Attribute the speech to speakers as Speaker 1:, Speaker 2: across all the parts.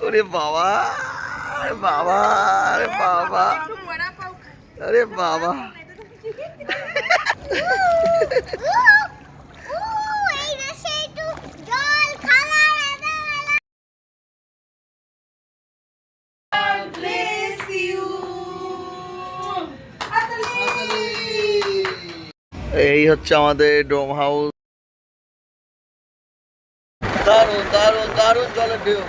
Speaker 1: ওরে বাবা, আরে বাবা, আরে বাবা, আরে বাবা। এই হচ্ছে আমাদের ডোম হাউস। দারুণ দারুণ দারুণ জলের ঢেউ।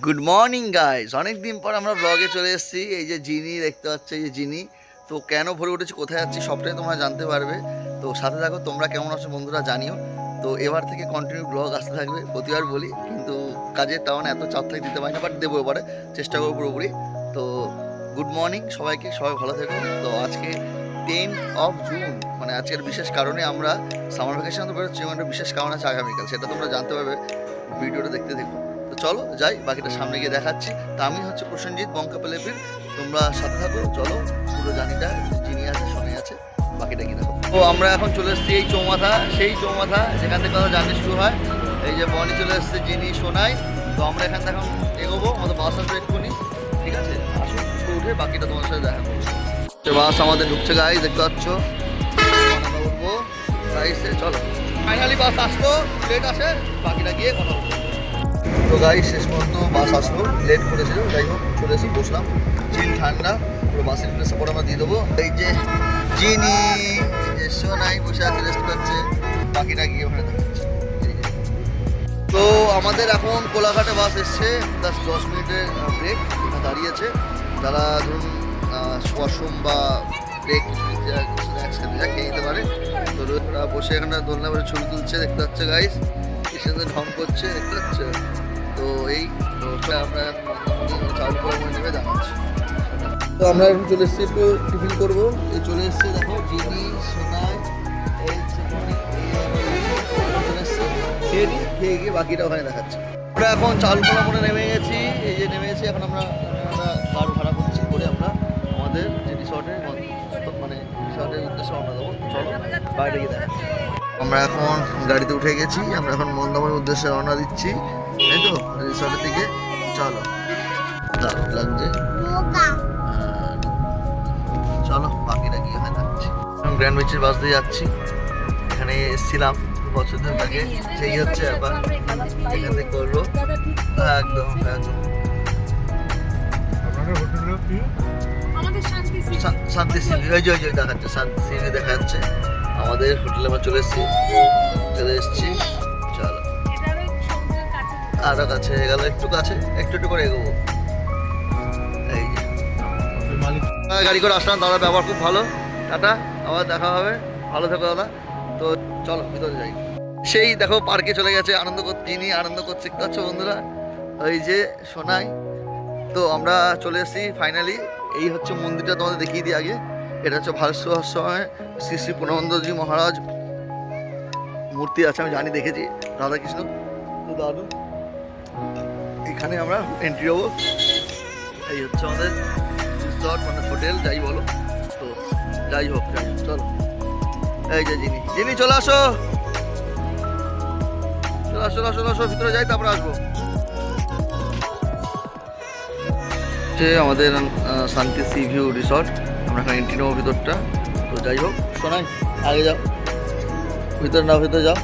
Speaker 1: গুড মর্নিং গাইস, অনেকদিন পর আমরা ব্লগে চলে এসেছি। এই যে জিনি দেখতে পাচ্ছ, এই যে জিনি। তো কেন ভরে উঠেছি, কোথায় যাচ্ছি সবটাই তোমরা জানতে পারবে। তো সাথে থাকো। তোমরা কেমন আছো বন্ধুরা জানিও। তো এবার থেকে কন্টিনিউ ব্লগ আসতে থাকবে, প্রতিবার বলি, কিন্তু কাজের তেমন এত চাপ থাকে দিতে পারি না, বাট দেবো এবারে, চেষ্টা করবো পুরোপুরি। তো গুড মর্নিং সবাইকে, সবাই ভালো থেকো। তো আজকে 10th of June, মানে আজকের বিশেষ কারণে আমরা সামার ভ্যাকেশন তো বেরোচ্ছি, মানে বিশেষ কারণ আছে আগামীকাল, সেটা তোমরা জানতে পারবে ভিডিওটা দেখতে দেখো। তো চলো যাই, বাকিটা সামনে গিয়ে দেখাচ্ছি। তা আমি হচ্ছে প্রসেনজিৎ বঙ্কাপলেপির, তোমরা সাথে থাকো। চলো পুরো জানিটা, যিনি আছে শোনে আছে, বাকিটা গিয়ে দেখো। তো আমরা এখন চলে এসেছি এই চৌমাথা, সেই চৌমাথা যেখান থেকে আমাদের জার্নি শুরু হয়। এই যে বনি চলে এসেছে, যিনি শোনায়। তো আমরা এখান থেকে এখন এগোবো, আমাদের বাস আসবে এক্ষুনি, ঠিক আছে? আসুন উঠে বাকিটা তোমার সাথে দেখা করবো। বাস আমাদের ঢুকছে গাইস, দেখতে পাচ্ছ। আমরা উঠবো গাইসে, চলো। ফাইনালি বাস আসলো, লেট আছে, বাকিটা গিয়ে কথা বলবো। তো গাইস শেষ পর্যন্ত বাস আসলো, লেট করেছিল, যাই হোক চলে এসে বসলাম। চিল ঠান্ডা, পুরো বাসের প্লেস সাপোর্ট আমরা দিয়ে দেবো। এই যে জিনি, এই যে সোনাই বসে আছে, রেস্ট করছে, বাকিটা গিয়ে ওখানে দেখাচ্ছে। তো আমাদের এখন কোলাঘাটে বাস এসছে, 10 মিনিটের ব্রেক দাঁড়িয়েছে। যারা ধরুন ওয়াশরুম বা ব্রেক স্ন্যাক্স খেয়ে নিতে পারে। তো ওরা বসে এখানে দোলনা বসে ছবি তুলছে, দেখতে পাচ্ছে গাইস, স্টেশনে ঢং করছে, দেখতে পাচ্ছে। তো এই আমরা চাউল করে নেবে জানাচ্ছি। তো আমরা এখন চলে এসেছি, একটু টিফিন করবো। এই চলে এসছে, দেখো জিনি সোনায়, এই চলে এসছে, খেয়ে নিই, খেয়ে গিয়ে বাকিটা ওখানে দেখাচ্ছে। আমরা এখন চালকোলা মোড়ে নেমে গেছি, এই যে নেমে গেছি। এখন আমরা কার ভাড়া করছি করে আমরা আমাদের যে রিসর্টের মানে রিসর্টের উদ্দেশ্যে রওনা দেবো। চলো বাইরে গিয়ে দেখাচ্ছি। আমরা এখন গাড়িতে উঠে গেছি, আমরা এখন মন্দারমণির উদ্দেশ্যে রওনা দিচ্ছি, তাই তো রিসর্টের দিকে। চলো, দারুণ লাগছে, চলো বাকিটা গিয়ে ওখানে থাকছি। গ্র্যান্ড বিচের বাস দিয়ে যাচ্ছি, এখানে এসেছিলাম বছরদের আগে, সেই হচ্ছে আবার এখান থেকে করবো একদম একদম। শান্তি সিঁড়ি, ওই যে দেখাচ্ছে, শান্তি সিঁড়ি দেখা যাচ্ছে। আমাদের হোটেলে আমরা চলে এসেছি, চলো আরো কাছে হয়ে গেল, একটু কাছে, একটু একটু করে এগোবো। এই যে গাড়ি করে আসলাম, দাদার ব্যবহার খুব ভালো। টাটা, আবার দেখা হবে, ভালো থেকো দাদা। তো চলো ভিতরে যাই। সেই দেখো পার্কে চলে গেছে, আনন্দ করতে, আনন্দ করছে, দেখতে পাচ্ছ বন্ধুরা, ওই যে সোনাই। তো আমরা চলে এসেছি ফাইনালি। এই হচ্ছে মন্দিরটা, তোমাদের দেখিয়ে দিই আগে। এটা হচ্ছে ভারত সেবার সময় শ্রী শ্রী পূর্ণানন্দজি মহারাজ মূর্তি আছে, আমি জানি, দেখেছি, রাধাকৃষ্ণ। তো দাদু, এখানে আমরা এন্ট্রি হবো। এই হচ্ছে আমাদের রিসর্ট, মানে হোটেল যাই বলো। তো যাই হোক চলো। এই যে জিনি চলে আসো, চলে আসো ভিতরে যাই, তারপরে আসবো। আমাদের শান্তি সি ভিউ রিসর্ট, আমরা এখানে এন্ট্রি নেবো ভিতরটা। তো যাই হোক শোনাই, আগে যাও, ভিতরে না, ভিতরে যাও,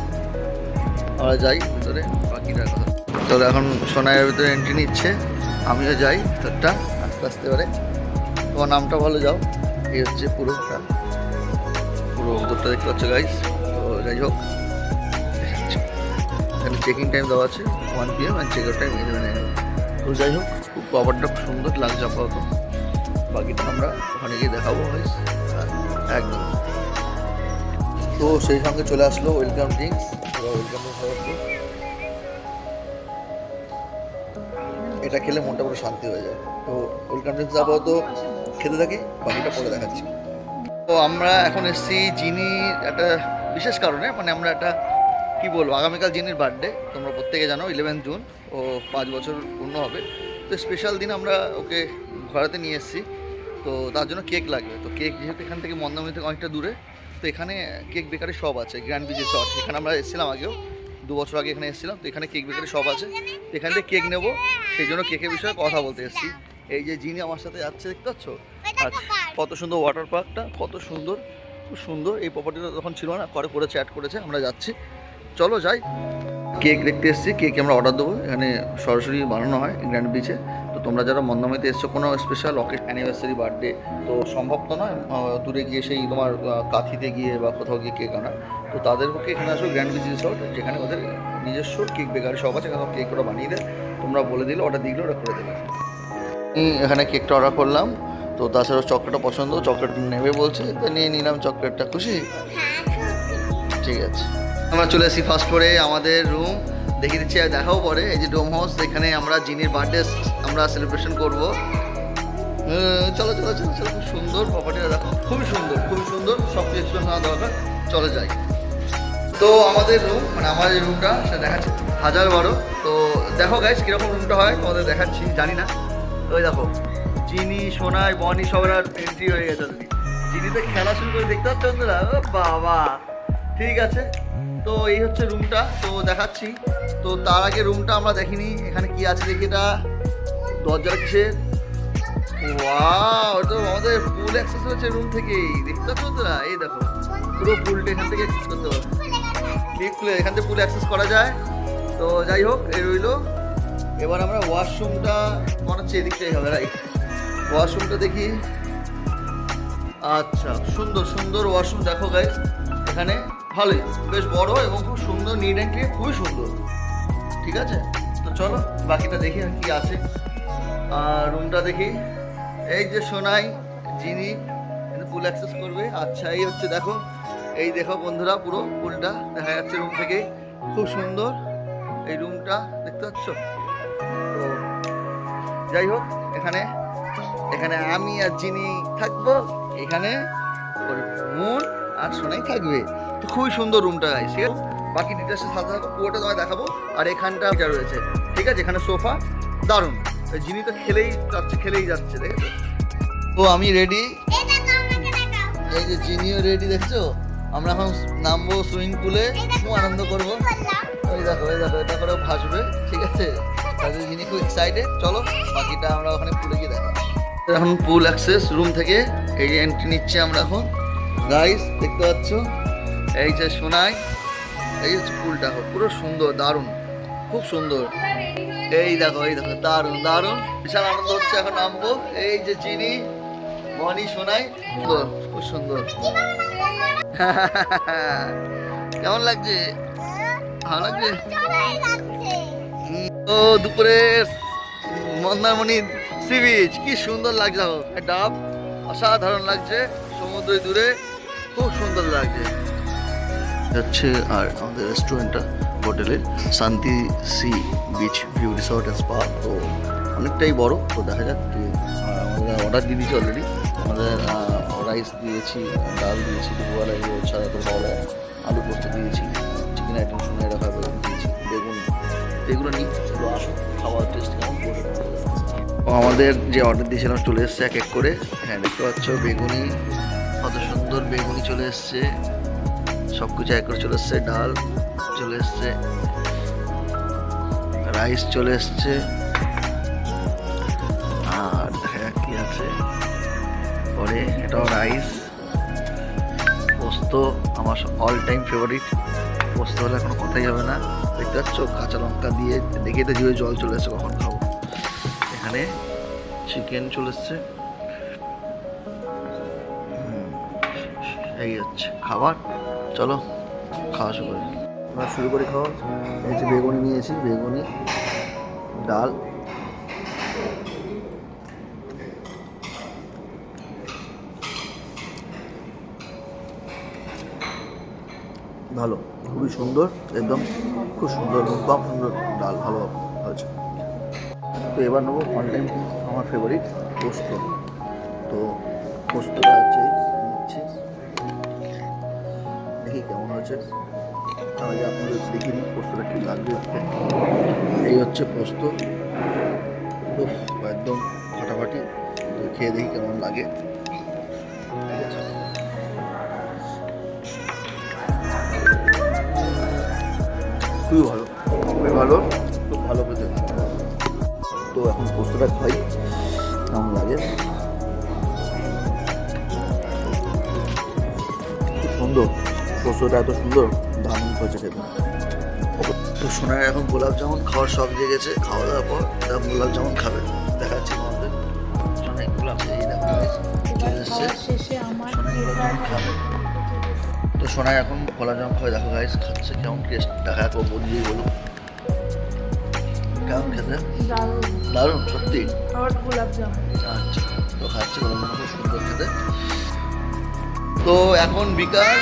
Speaker 1: আমরা যাই ভিতরে, বাকিটা কথা। চলো এখন সোনাইয়ের ভিতরে এন্ট্রি নিচ্ছে, আমিও যাই ভিতরটা আস্তে আস্তে করে। তোমার নামটা ভালো, যাও। এই হচ্ছে পুরো ভিতরটা দেখতে পাচ্ছ গাইস। তো যাই হোক, এখানে চেকিং টাইম দেওয়া আছে 1 PM, আর চেক আউট টাইম 11 AM। তো যাই হোক, খুব ব্যাপারটা খুব সুন্দর লাগছে আপাতত, বাকিটা আমরা ওখানে গিয়ে দেখাবো একদম। তো সেই সঙ্গে চলে আসলো ওয়েলকাম ড্রিঙ্কস, এটা খেলে মনটা পুরো শান্তি হয়ে যায়। তো ওয়েলকাম ড্রিঙ্কস আপাতত খেতে থাকি, বাকিটা পরে দেখাচ্ছি। তো আমরা এখন এসেছি জিনির একটা বিশেষ কারণে, মানে আমরা একটা কী বলবো, আগামীকাল জিনির বার্থডে, তোমরা প্রত্যেকে জানো 11 জুন, ও 5 বছর পূর্ণ হবে। তো স্পেশাল দিন আমরা ওকে ঘোরাতে নিয়ে এসেছি। তো তার জন্য কেক লাগবে। তো কেক যেহেতু এখান থেকে মন্দারমণি থেকে অনেকটা দূরে, তো এখানে কেক বেকারি সব আছে, গ্র্যান্ড বিচ রিসর্ট, এখানে আমরা এসেছিলাম আগেও, 2 বছর আগে এখানে এসেছিলাম, তো এখানে কেক বেকারি শপ আছে, তো এখান থেকে কেক নেবো, সেই জন্য কেকের বিষয়ে কথা বলতে এসেছি। এই যে জিনি আমার সাথে যাচ্ছে দেখতে পাচ্ছ, আচ্ছা কত সুন্দর ওয়াটার পার্কটা, কত সুন্দর, খুব সুন্দর। এই প্রপার্টিটা তখন ছিল না, করেছে অ্যাড করেছে, আমরা যাচ্ছি, চলো যাই। কেক দেখতে এসেছি, কেক আমরা অর্ডার দেবো, এখানে সরাসরি বানানো হয় গ্র্যান্ড বিচে। তো তোমরা যারা মন্দারমণিতে এসছো কোনো স্পেশাল অ্যানিভার্সারি বার্থডে, তো সম্ভব তো নয় দূরে গিয়ে সেই তোমার কাঁথিতে গিয়ে বা কোথাও গিয়ে কেক আনা, তো তাদের পক্ষে এখানে আসো গ্র্যান্ড বিচ রিসর্ট, যেখানে ওদের নিজস্ব কেক বেকারি সব আছে, এখানে কেক ওরা বানিয়ে দেয়, তোমরা বলে দিলে অর্ডার দিলে ওরা করে দেবে। এখানে কেকটা অর্ডার করলাম, তো তাছাড়া চকলেটটা পছন্দ, চকলেট নেবে বলছে, তো নিয়ে নিলাম চকলেটটা। খুশি? ঠিক আছে, আমরা চলে এসেছি ফার্স্ট ফ্লোরে, আমাদের রুম দেখিয়ে দিচ্ছি, দেখাও পরে। এই যে ডোম হাউস, এখানে আমরা জিনির বার্থডে আমরা সেলিব্রেশন করব। চলো চলো চলো চলো, খুব সুন্দর প্রপার্টিটা দেখো, খুবই সুন্দর, খুবই সুন্দর, সব কিছু এক্সপ্লেন হওয়া দরকার, চলে যাই। তো আমাদের রুম, মানে আমার যে রুমটা সেটা দেখাচ্ছি 1012। তো দেখো গাইস কীরকম রুমটা হয় তোমাদের দেখাচ্ছি, জানি না। ওই দেখো জিনি, সোনাই, বনি সবার এন্ট্রি হয়ে গেছে অলরেডি। জিনিতে খেলা শুরু করে দেখতে পাচ্ছ বন্ধুরা, ও বাবা, ঠিক আছে। তো এই হচ্ছে রুমটা, তো দেখাচ্ছি। তো তার আগে রুমটা আমরা দেখিনি, এখানে কি আছে দেখি। এটা দরজাটা কিসের? ওয়াও, তো আমাদের পুল অ্যাক্সেস হচ্ছে রুম থেকেই, দেখতে পাচ্ছ বন্ধুরা, এই দেখো পুরো পুলটা এখান থেকে অ্যাক্সেস করতে পারবে, ক্লিক খুলে এখান থেকে পুল অ্যাক্সেস করা যায়। তো যাই হোক, এই রইলো। এবার আমরা ওয়াশরুমটা মনে হচ্ছে এদিকটাই হবে, রাইট? ওয়াশরুমটা দেখি। আচ্ছা, সুন্দর সুন্দর ওয়াশরুম দেখো গাইস, এখানে ভালোই, বেশ বড় এবং খুব সুন্দর, নিট অ্যান্ড ক্লিন, খুবই সুন্দর। ঠিক আছে, তো চলো বাকিটা দেখি আর কি আছে। আর রুমটা দেখি, এই যে সোনাই, জিনি পুল অ্যাক্সেস করবে। আচ্ছা, এই হচ্ছে দেখো, এই দেখো বন্ধুরা, পুরো পুলটা দেখা যাচ্ছে রুম থেকে, খুব সুন্দর এই রুমটা, দেখতে পাচ্ছ? তো যাই হোক, এখানে এখানে আমি আর জিনি থাকবো, এখানে মুন আর সোনাই থাকবে। তো খুবই সুন্দর রুমটা গাইস, ঠিক আছে? বাকি ডিটেলসের সাথে থাকো, পুরোটা তোমায় দেখাবো। আর এখানটা রয়েছে, ঠিক আছে, এখানে সোফা, দারুণ। জিনি তো খেলেই যাচ্ছে, দেখেছো? তো আমি রেডি, এই যে জিনিও রেডি, দেখছো? আমরা এখন নামবো সুইমিং পুলে, খুব আনন্দ করবো। ওই দেখো এটা করে ভাসবে, ঠিক আছে? তাহলে জিনি খুব এক্সাইটেড। চলো বাকিটা আমরা ওখানে পুলে গিয়ে দেখো। এখন পুল অ্যাক্সেস রুম থেকে এই যে এন্ট্রি নিচ্ছে আমরা এখন গাইস, দেখতে পাচ্ছ? এই যে সোনাই, এই হচ্ছে পুলটা, পুরো সুন্দর, দারুণ, খুব সুন্দর। এই দেখো দারুণ দারুণ, বিশাল আনন্দ হচ্ছে। এখন নামবো, এই যে জিনি, বনি, সোনাই, খুব সুন্দর। কেমন লাগছে? ভালো লাগছে? তো দুপুরে মন্দারমণি সি বিচ কি সুন্দর লাগছে, ডাব অসাধারণ লাগছে, সমুদ্রের দূরে, খুব সুন্দর লাগছে হচ্ছে। আর আমাদের রেস্টুরেন্টটা হোটেলের শান্তি sea beach view resort and spa, তো অনেকটাই বড়। তো দেখা যাক কি, আমাদের অর্ডার দিয়ে দিয়েছি অলরেডি, আমাদের রাইস দিয়েছি, ডাল দিয়েছি, দুপুরবেলা ছাড়া তো খাওয়া, আলু পোস্ত দিয়েছি, চিকেন আইটেম শুনে রাখা দিয়েছি, বেগুন, এগুলো নিই। চলো আসো, খাওয়ার টেস্ট কেমন করে। আমাদের যে অর্ডার দিয়েছিলাম চলে এসছে এক এক করে, হ্যাঁ দেখতে পাচ্ছ, বেগুনি, কত সুন্দর বেগুনি চলে এসছে, সব কিছু এক করে চলে এসছে, ডাল চলে এসছে, রাইস চলে এসছে, আর দেখা যাক কি আছে পরে। এটাও রাইস, পোস্ত আমার অল টাইম ফেভারিট, পোস্ত হলে কোনো কথাই হবে না। দেখতে পাচ্ছ, কাঁচা লঙ্কা দিয়ে দেখে তো জিভে জল চলে এসছে, কখন খাবো। এখানে চিকেন চলে এসছে, এই হচ্ছে খাবার। চলো খাওয়া শুরু করি, আমরা শুরু করি খাওয়া। এই যে বেগুনি নিয়েছি, বেগুনি, ডাল, ভালো, খুবই সুন্দর, একদম খুব সুন্দর, কম সুন্দর ডাল, ভালো হয়েছে। তো এবার নেবো অল টাইম আমার ফেভারিট পোস্ত। তো পোস্তটা হচ্ছে নিচ্ছি, দেখি কেমন হয়েছে। তাহলে আপনাদের দেখে নিই পোস্তটা কী লাগবে। এই হচ্ছে পোস্ত, একদম ফাটাফাটি। তো খেয়ে দেখি কেমন লাগে। ঠিক আছে, খুবই ভালো, খুবই ভালো, খুব ভালো খেতে। তো এখন পোস্তটা খাই, কেমন লাগে। খুব সুন্দর, পোস্তটা এত সুন্দর, দারুণ হয়েছে খেতে। তো সোনার এখন গোলাপ জামুন খাওয়ার শখ জেগেছে, খাওয়া দাওয়ার পর তারা গোলাপ জামুন খাবে। দেখাচ্ছি আমাদের সোনাই গোলাপ চলে এসছে, সোনাই গোলাপ জামুন খাবে। তো সোনাই এখন গোলাপ জামুন খাবে, দেখো গাইস খাচ্ছে, কেমন টেস্ট দেখা যাক, ও নিজেই বলুন কেমন খেতে। দারুণ সত্যি। আচ্ছা, তো খাচ্ছে গোলাপ জামুন, খুব সুন্দর খেতে। তো এখন বিকাল,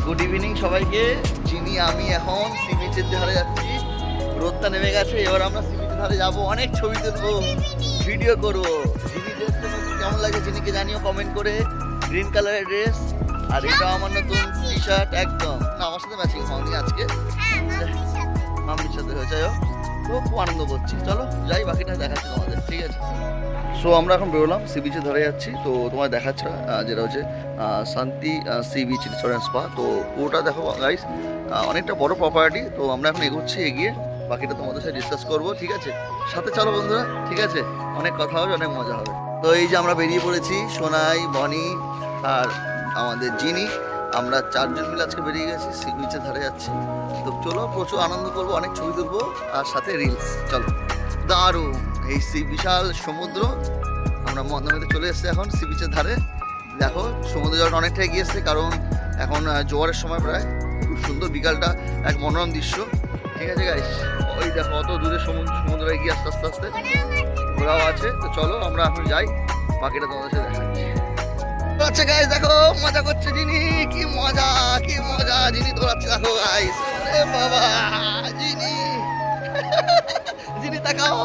Speaker 1: গুড ইভিনিং সবাইকে। চিনি আমি এখন সি বিচের ধারে যাচ্ছি, রোদটা নেমে গেছে, এবার আমরা সি বিচের ধারে যাবো, অনেক ছবি তুলবো, ভিডিও করবো। চিনি ড্রেসটা নতুন কেমন লাগে চিনিকে জানিও কমেন্ট করে। গ্রিন কালারের ড্রেস, আর এটা আমার নতুন টি শার্ট, একদম না আমার সাথে ম্যাচিং হয়নি আজকে, মাম্মির সাথে হয়েছে। তো খুব আনন্দ করছি, চলো যাই, বাকিটা দেখাচ্ছি তোমাদের, ঠিক আছে। সো আমরা এখন বেরোলাম, সি বিচে ধরে যাচ্ছি। তো তোমার দেখাচ্ছে যেটা হচ্ছে শান্তি sea beach resort and spa. তো ওটা দেখো গাইস, অনেকটা বড় প্রপার্টি। তো আমরা এখন এগোচ্ছি, এগিয়ে বাকিটা তোমাদের সাথে ডিসকাস করবো, ঠিক আছে। সাথে চলো বন্ধুরা, ঠিক আছে, অনেক কথা হবে, অনেক মজা হবে। তো এই যে আমরা বেরিয়ে পড়েছি, সোনাই, বনি আর আমাদের জিনি, আমরা 4 জন মিলে আজকে বেরিয়ে গেছি, সি বিচে ধারে যাচ্ছি। তো চলো, প্রচুর আনন্দ করবো, অনেক ছবি তুলবো, আর সাথে রিলস। চলো, দারুণ এই বিশাল সমুদ্র। আমরা মন্দারমণিতে চলে এসেছি এখন সি বিচের ধারে। দেখো সমুদ্র জলটা অনেকটাই গিয়েছে, কারণ এখন জোয়ারের সময় প্রায়। খুব সুন্দর বিকালটা, এক মনোরম দৃশ্য, ঠিক আছে গাইস। ওই দেখো অত দূরে সমুদ্রে গিয়ে আস্তে আস্তে আস্তে ঘোরাও আছে। তো চলো আমরা এখন যাই, বাকিটা তোমাদের সাথে দেখাচ্ছি। আচ্ছা গাইস দেখো, মজা করছে জিনি, কি মজা, কি মজা, জিনি দৌড়াচ্ছে দেখো গাইস। আরে বাবা, জিনি জিনি তাকাও,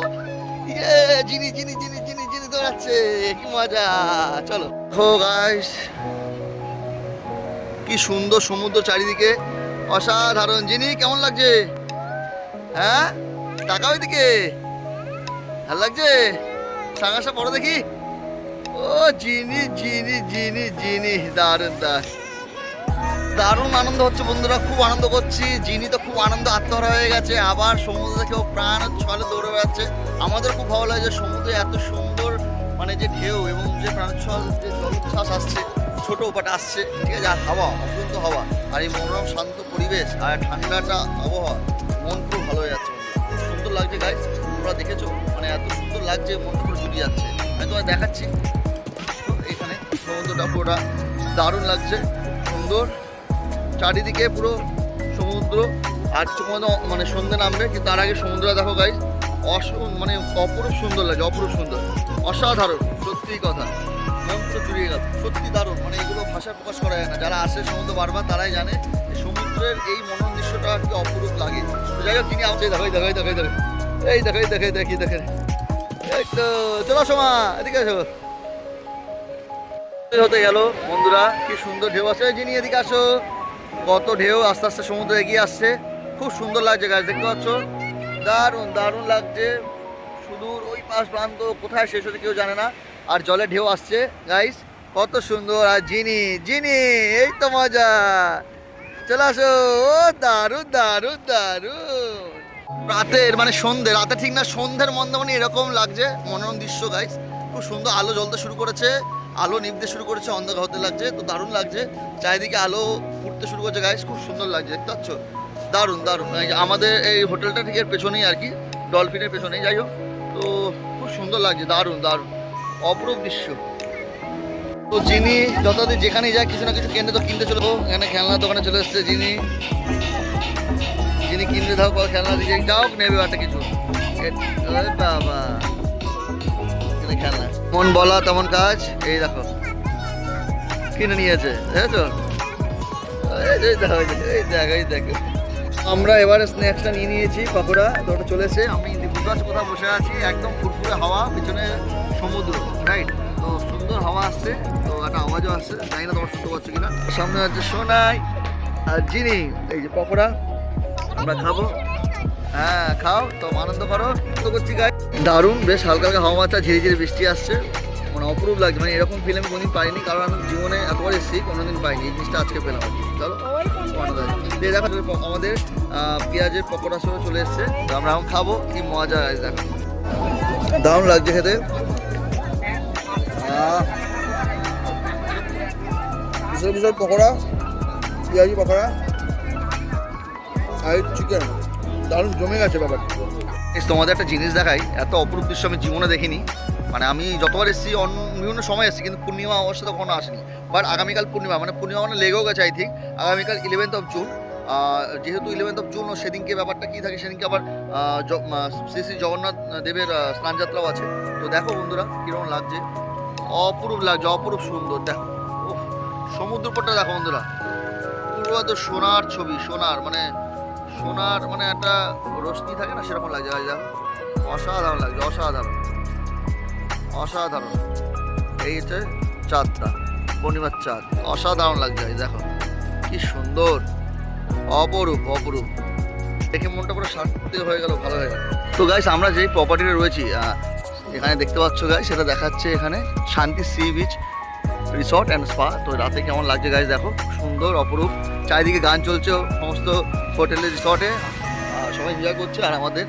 Speaker 1: ইয়ে জিনি জিনি জিনি জিনি জিনি দৌড়াচ্ছে, কি মজা। চলো দেখো গাইস, কি সুন্দর সমুদ্র চারিদিকে, অসাধারণ। জিনি কেমন লাগছে? হ্যাঁ তাকাও এদিকে, ভালো লাগছে? সাঙ্গাসা পড়ো দেখি। ও জিনি জিনি জিনি জিনি, দারুণ দারুণ আনন্দ হচ্ছে বন্ধুরা, খুব আনন্দ করছি। জিনি তো খুব আনন্দ আত্মহারা হয়ে গেছে, আবার সমুদ্র থেকে ও প্রাণ ছলে দৌড়ে বেড়াচ্ছে। আমাদের খুব ভালো লাগে যে সমুদ্রে এত সুন্দর মানে যে ঢেউ এবং যে প্রাণোচ্ছ্বাস, যে জলোচ্ছ্বাস আসছে, ছোট বাট আসছে, ঠিক আছে, আর হাওয়া, অফুরন্ত হাওয়া, আর এই মনোরম শান্ত পরিবেশ, আর ঠান্ডাটা আবহাওয়া, মন পুরো ভালো হয়ে যাচ্ছে। খুব সুন্দর লাগছে গাইস, তোমরা দেখেছো, মানে এত সুন্দর লাগছে, মনটা পুরো জুড়ে যাচ্ছে। আমি তোমায় দেখাচ্ছি এখানে সমুদ্রটা, পুরোটা দারুণ লাগছে, সুন্দর চারিদিকে পুরো সমুদ্র। আর মানে সন্ধ্যে নামবে, কিন্তু তার আগে সমুদ্রটা দেখো গাইস, মানে অপরূপ সুন্দর লাগে, অপরূপ সুন্দর, অসাধারণ, সত্যি কথা, মন পুরো জুড়িয়ে গেল, সত্যি দারুণ। মানে এগুলো ভাষায় প্রকাশ করা যায় না, যারা আসে সমুদ্র বারবার তারাই জানে সমুদ্রের এই মনোরম দৃশ্যটা কি অপরূপ লাগে। তো যাই হোক, তিনি আসছে, দেখো দেখো দেখো দেখো, এই দেখো এই দেখে দেখি দেখে, এই তো চলো সমা এদিকে আসো। হতে গেল বন্ধুরা, কি সুন্দর ঢেউ আছে, যিনি এদিকে আসো, কত ঢেউ আস্তে আস্তে সমুদ্র এগিয়ে আসছে, খুব সুন্দর লাগছে গাছ, দেখতে পাচ্ছ, দারুণ দারুণ লাগছে। সুদূর ওই পাশ প্রান্ত কোথায় শেষ হতে কেউ জানে না, আর জলে ঢেউ আসছে গাইস, কত সুন্দর। আর জিনি জিনি, এই তো মজা, চলে আসো, ও দারুণ দারুণ দারুণ। রাতের মানে সন্ধ্যে, রাতে ঠিক না, সন্ধ্যের মন্দারমণি এরকম লাগছে, মনোরম দৃশ্য গাইস, খুব সুন্দর। আলো জ্বলতে শুরু করেছে, আলো নিভতে শুরু করেছে, অন্ধকার হতে লাগছে, তো দারুণ লাগছে, চারিদিকে আলো ফুটতে শুরু করছে গাইস, খুব সুন্দর লাগছে, দেখতে পাচ্ছ, দারুণ দারুণ। আমাদের এই হোটেলটা ঠিক এর পেছনেই আর কি, ডলফিনের পেছনেই, যাই হোক, তো খুব সুন্দর লাগছে, দারুণ দারুণ, অপরূপ দৃশ্য। তো যিনি যতদিন যেখানেই যায় কিছু না কিছু কিনতে, তো কিনতে চলে, এখানে খেলনার দোকানে চলে এসছে যিনি, যিনি কিনতে থাক খেলনা দিয়ে যাও, নেবে একটা কিছু, বাবা খেলনা, মন বলা তেমন কাজ, এই দেখো কিনে নিয়েছে, দেখেছো, এই দেখো এই দেখো এই দেখো। আমরা এবারে স্ন্যাক্সটা নিয়ে নিয়েছি, পকোড়া, তো ওটা চলেছে। আমি বুঝতে কোথাও বসে আছি, একদম ফুরফুরে হাওয়া, পিছনে সমুদ্র, রাইট, তো সুন্দর হাওয়া আসছে, তো একটা আওয়াজও আসছে, জানি না তোমার শুনতে পাচ্ছ কিনা। সামনে হচ্ছে সোনাই আর জিনি, এই যে পকোড়া আমরা খাবো, হ্যাঁ খাও, তো আনন্দ করো, তো করছি গাই, দারুণ, বেশ হালকা হালকা হাওয়া আছে, ঝিরি ঝিরি বৃষ্টি আসছে, মানে অপরূপ লাগছে, মানে এরকম ফিল আমি কোনোদিন পাইনি, কারণ আমি জীবনে এতবার এসেছি কোনোদিন পাইনি, এই জিনিসটা আজকে পেলাম আর কি। চলো দেখো আমাদের পেঁয়াজের পকোড়া সহ চলে এসছে, তো আমরা এখন খাবো, কি মজা আছে দেখো, দারুণ লাগছে খেতে। বিশাল বিশাল পকোড়া, পেঁয়াজি পকোড়া আর চিকেন, দারুণ জমে গেছে ব্যাপারটা। তোমাদের একটা জিনিস দেখাই, এত অপরূপ দৃশ্য আমি জীবনে দেখিনি। মানে আমি যতবার এসেছি বিভিন্ন সময় এসেছি, কিন্তু পূর্ণিমা অবশ্যই তো কখনো আসেনি। বাট আগামীকাল পূর্ণিমা, মানে পূর্ণিমা মানে লেগেও গেছে আই থিঙ্ক। আগামীকাল 11th জুন, যেহেতু 11th জুন ও সেদিনকে ব্যাপারটা কী থাকে, সেদিনকে আবার শ্রী শ্রী জগন্নাথ দেবের স্নানযাত্রাও আছে। তো দেখো বন্ধুরা কীরকম লাগছে, অপরূপ লাগছে, অপরূপ সুন্দর। দেখো সমুদ্রপটটা দেখো বন্ধুরা, পুরো তো সোনার ছবি, সোনার মানে একটা রশ্মি থাকে না, সেরকম লাগছে। দেখো অসাধারণ লাগছে, অসাধারণ অসাধারণ। এই হচ্ছে চাঁদটা, পূর্ণিমার চাঁদ, অসাধারণ লাগছে। দেখো কি সুন্দর, অপরূপ অপরূপ, দেখে মনটা পুরো শান্তি হয়ে গেল, ভালো হয়ে গেল। তো গাইস আমরা যেই প্রপার্টিতে রয়েছি এখানে দেখতে পাচ্ছ গাইস, সেটা দেখাচ্ছে এখানে শান্তি sea beach resort and spa. তো রাতে কেমন লাগছে গাইস দেখো, সুন্দর অপরূপ, চারিদিকে গান চলছে সমস্ত হোটেলে রিসর্টে, সবাই এনজয় করছে। আর আমাদের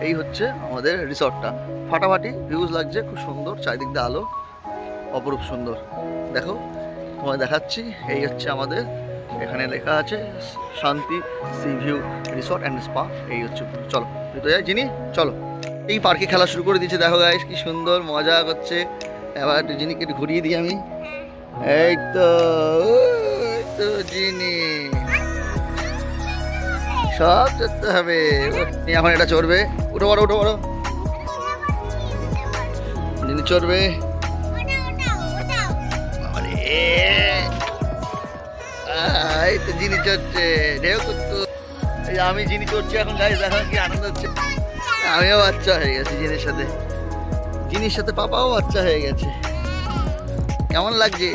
Speaker 1: এই হচ্ছে আমাদের রিসর্টটা, ফাটাফাটি ভিউজ লাগছে, খুব সুন্দর, চারিদিক দিয়ে আলো, অপরূপ সুন্দর। দেখো তোমায় দেখাচ্ছি, এই হচ্ছে আমাদের, এখানে লেখা আছে শান্তি C view resort and spa. এই হচ্ছে, চলো ভিতরে যাই জিনি, চলো। এই পার্কে খেলা শুরু করে দিয়েছে, দেখো গাইস কি সুন্দর মজা করছে। এবার একটু জিনিকে একটু ঘুরিয়ে দিই আমি, এই তো জিনি সব চড়তে হবে, এখন এটা চড়বে, উঠো বড় উঠো বড়, জিনি চড়বে। এই তো জিনি চড়ছে, ঢেউ করতো, আমি জিনি চড়ছি এখন গাইস, দেখো কি আনন্দ হচ্ছে। আমিও বাচ্চা হয়ে গেছি জিনির সাথে পাপাও বাচ্চা হয়ে গেছে, কেমন লাগছে।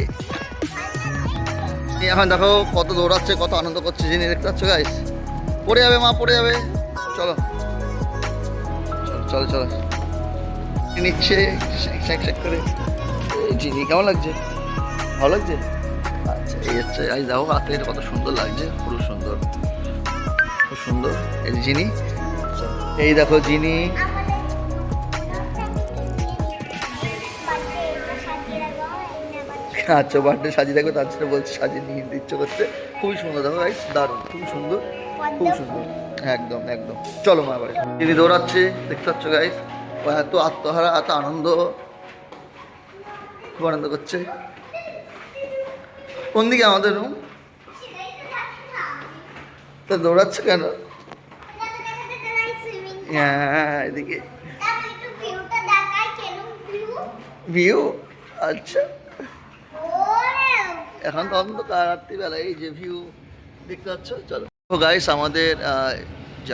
Speaker 1: এখন দেখো কত দৌড়াচ্ছে, কত আনন্দ করছে জিনি, দেখতে পাচ্ছ গাইস। পড়ে যাবে মা, পড়ে যাবে, চলো চলো চলো, নিচ্ছে করে। জিনি কেমন লাগছে, ভালো লাগছে? আচ্ছা এই হচ্ছে দেখো হাতের কত সুন্দর লাগছে, পুরো সুন্দর, খুব সুন্দর। এই জিনি, এই দেখো জিনি, আচ্ছা বার্থডে সাজিয়ে রাখবে, তার জন্য বলছে সাজিয়ে নিয়ে ইচ্ছে করছে। খুবই সুন্দর দেখো গাইস, দারুণ, খুবই সুন্দর, খুব সুন্দর, একদম একদম। চলো মা বাড়ি, তিনি দৌড়াচ্ছে দেখতে পাচ্ছ গাইস, ও এত আত্মহারা, এত আনন্দ, খুব আনন্দ করছে। কোন দিকে আমাদের রুম, তো দৌড়াচ্ছে কেন? হ্যাঁ এদিকে ভিউ, আচ্ছা এখন তো অন্ধকার, রাত্রিবেলা, এই যে ভিউ দেখতে পাচ্ছ। চলো গাইস আমাদের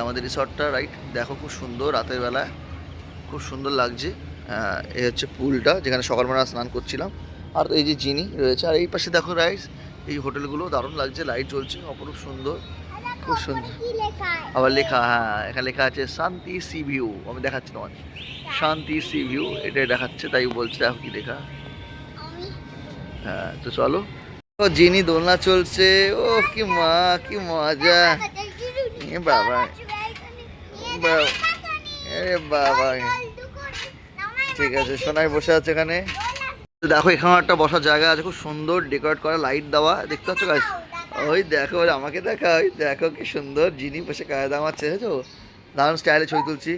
Speaker 1: আমাদের রিসর্টটা রাইট, দেখো খুব সুন্দর, রাতের বেলা খুব সুন্দর লাগছে। এই হচ্ছে পুলটা, যেখানে সকালবেলা স্নান করছিলাম। আর এই যে জিনি রয়েছে, আর এই পাশে দেখো রাইস, এই হোটেলগুলো দারুণ লাগছে, লাইট জ্বলছে, অপরূপ সুন্দর, খুব সুন্দর। আবার লেখা, হ্যাঁ এখানে লেখা আছে শান্তি সি ভিউ, আমি দেখাচ্ছি তোমার, শান্তি সি ভিউ এটাই দেখাচ্ছে, তাই বলছে দেখো কি লেখা। হ্যাঁ তো চলো, ও জিনি দোলনা চলছে, ও কি কি মজা, বাবা আরে বাবা, ঠিক আছে সোনাই বসে আছে এখানে। দেখো এখানে একটা বসার জায়গা আছে, খুব সুন্দর ডেকোরেট করা, লাইট দেওয়া, দেখতে পাচ্ছ গাইস। ওই দেখো আমাকে দেখা, ওই দেখো কি সুন্দর জিনি বসে কায়দা দামাচ্ছে, দেখো দারুণ স্টাইলে ছবি তুলছি।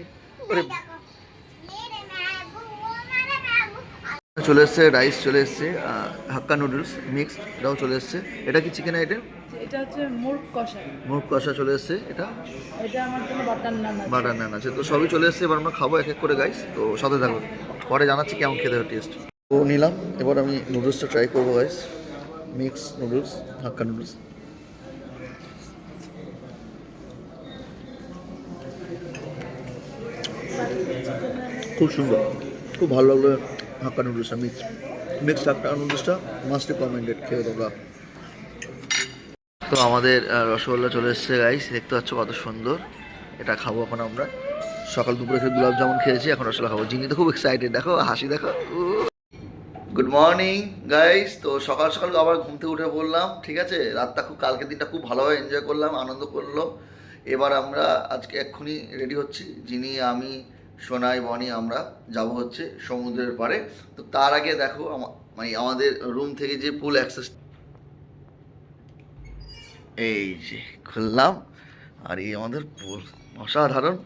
Speaker 1: চলে এসছে রাইস, চলে এসছে হাক্কা নুডলস মিক্সড, এটাও চলে এসছে। এটা কি চিকেন আইটেম?
Speaker 2: এটা হচ্ছে মুরগ কষা।
Speaker 1: মুরগ কষা চলে এসছে, এটা
Speaker 2: আমার জন্য
Speaker 1: বাটার নান আছে। তো সবই চলে এসছে, এবার আমরা খাবো এক এক করে গাইস, তো সাথে থাকো, পরে জানাচ্ছি কেমন খেতে হয় টেস্ট। তো নিলাম, এবার আমি নুডলসটা ট্রাই করবো গাইস, মিক্স নুডলস, হাক্কা নুডলস। খুব সুন্দর, খুব ভালো লাগলো হাক্কা নুডলসটা, মিক্সড হাক্কা নুডলসটা মাস্ট রিকমেন্ডেড, খেয়ে তোমরা। তো আমাদের রসগোল্লা চলে এসছে গাইস, দেখতে পাচ্ছ কত সুন্দর, এটা খাবো এখন আমরা। সকাল দুপুরে গোলাপ জামুন খেয়েছি, এখন রসগোল্লা খাবো। জিনি তো খুব এক্সাইটেড, দেখো হাসি দেখো, গুড মর্নিং গাইস। তো সকাল সকাল আবার ঘুম থেকে উঠে পড়লাম, ঠিক আছে। রাতটা কালকের দিনটা খুব ভালোভাবে এনজয় করলাম, আনন্দ করলো। এবার আমরা আজকে এক্ষুনি রেডি হচ্ছি, যিনি আমি সোনাই বনি আমরা যাব হচ্ছে সমুদ্রের পাড়ে। তো তার আগে দেখো মানে আমাদের রুম থেকে যে পুল অ্যাক্সেস, এই যে খুললাম, আর এই আমাদের পুল অসাধারণ,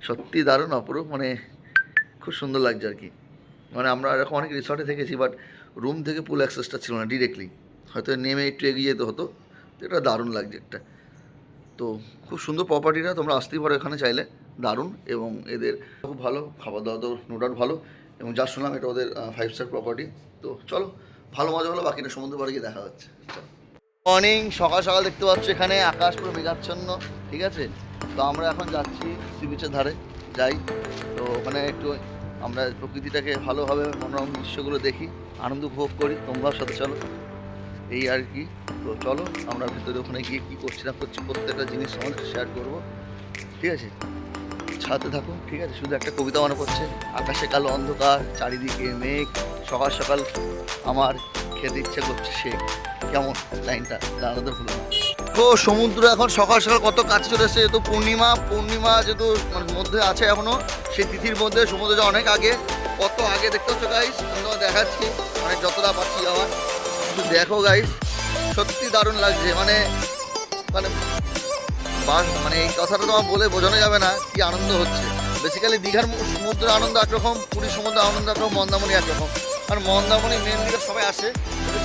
Speaker 1: সত্যি দারুণ অপরূপ, মানে খুব সুন্দর লাগছে আর কি। মানে আমরা এরকম অনেক রিসর্টে থেকেছি, বাট রুম থেকে পুল অ্যাক্সেসটা ছিল না, ডিরেক্টলি হয়তো নেমে একটু এগিয়ে যেতে হতো। তো এটা দারুণ লাগছে একটা। তো খুব সুন্দর প্রপার্টিটা, তোমরা আসতেই পারো এখানে চাইলে, দারুণ। এবং এদের খুব ভালো খাবার দাওয়া, তো নো ডাউট ভালো। এবং যা শুনলাম এটা ওদের 5 স্টার প্রপার্টি। তো চলো, ভালো মজা হলো, বাকিটা সমুদ্র পাড়ে গিয়ে দেখা হচ্ছে। মর্নিং, সকাল সকাল দেখতে পাচ্ছ এখানে আকাশ পুরো মেঘাচ্ছন্ন, ঠিক আছে। তো আমরা এখন যাচ্ছি সি বিচের ধারে, যাই। তো ওখানে একটু আমরা প্রকৃতিটাকে ভালোভাবে মনোরম দৃশ্যগুলো দেখি, আনন্দ উপভোগ করি, তোমরাও সাথে চলো, এই আর কি। তো চলো আমরা ভিতরে ওখানে গিয়ে কী করছি না করছি প্রত্যেকটা জিনিস আমাদের শেয়ার করবো, ঠিক আছে। সাথে থাকো, ঠিক আছে। শুধু একটা কবিতা মনে পড়ছে, আকাশে কালো অন্ধকার, চারিদিকে মেঘ, সকাল সকাল আমার খেতে ইচ্ছে করছে শেখ। কেমন লাইনটা, জানাতে ভুলো না। তো সমুদ্র এখন সকাল সকাল কত কাছে চলে এসেছে, যেহেতু পূর্ণিমা যেহেতু মানে মধ্যে আছে এখনো, সেই তিথির মধ্যে সমুদ্র যা অনেক আগে, কত আগে দেখতে হচ্ছে গাইস, আমি তোমাকে দেখাচ্ছি, মানে যতটা পাচ্ছি আবার একটু দেখো গাইস, সত্যি দারুণ লাগছে। মানে মানে মানে এই কথাটা তোমার বলে বোঝানো যাবে না কি আনন্দ হচ্ছে। বেসিক্যালি দীঘার সমুদ্রের আনন্দ একরকম, পুরীর সমুদ্রের আনন্দ একরকম, মন্দারমণি একরকম। আর মন্দারমণি মেন দিকে সবাই আসে,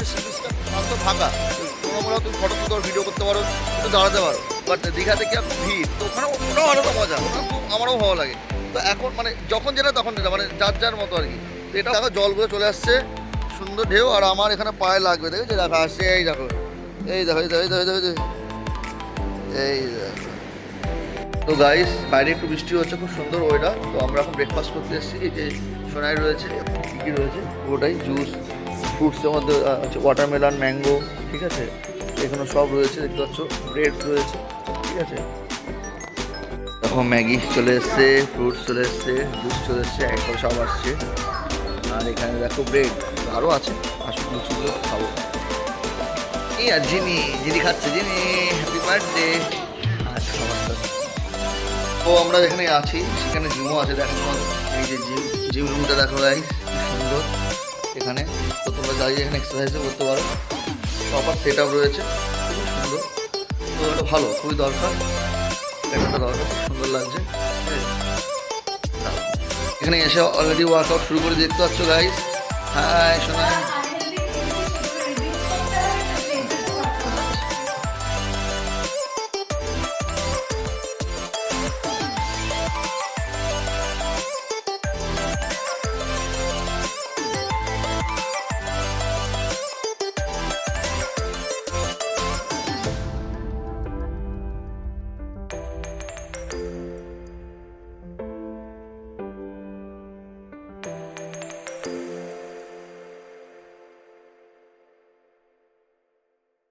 Speaker 1: সি বিচটা শান্ত ফাঁকা, তোমরা তুমি ফটো তুলতে পারো, ভিডিও করতে পারো, একটু দাঁড়াতে পারো। বাট দীঘাতে কি ভিড়, তো ওখানে ওটাও আলাদা মজা, ওটা খুব আমারও ভালো লাগে। তো এখন মানে যখন যেটা তখন যেটা, মানে যার যার মতো আর কি। তো এটা দেখো জলগুলো চলে আসছে, সুন্দর ঢেউ, আর আমার এখানে পায়ে লাগবে, দেখো যে দেখো আসছে, এই দেখো, এই দেখো, এই দেখো, এই দেখো, এই দেখো, এই দেখো। তো গাইস বাইরে একটু বৃষ্টি হচ্ছে, খুব সুন্দর ওয়েদার। তো আমরা এখন ব্রেকফাস্ট করতে এসেছি, এই যে সোনাই রয়েছে, কী কী রয়েছে পুরোটাই জুস, ফ্রুটসের মধ্যে হচ্ছে ওয়াটারমেলন, ম্যাঙ্গো, ঠিক আছে। এখানে সব রয়েছে, দেখতে পাচ্ছ, ব্রেডস রয়েছে, ঠিক আছে। এখন ম্যাগি চলে এসছে, ফ্রুটস চলে এসছে, জুস চলে এসছে, একবার সব আসছে। আর এখানে দেখো ব্রেড আরও আছে, আসুন লুচিগুলো খাবো। এই আর জিনি খাচ্ছে, জিনি হ্যাপি বার্থডে। আচ্ছা খাবার, তো আমরা যেখানে আছি সেখানে জিমও আছে, দেখো এই যে জিম রুমটা দেখো গাইস, খুব সুন্দর। এখানে তো তোমরা দাঁড়িয়ে এখানে এক্সারসাইজও করতে পারো, প্রপার সেট আপ রয়েছে, খুবই সুন্দর। তো এটা ভালো, খুবই দরকার, এটা দরকার, খুব সুন্দর লাগছে। এখানে এসে অলরেডি ওয়ার্কআউট শুরু করে দেখতে পাচ্ছ গাইস। হ্যাঁ শোনা,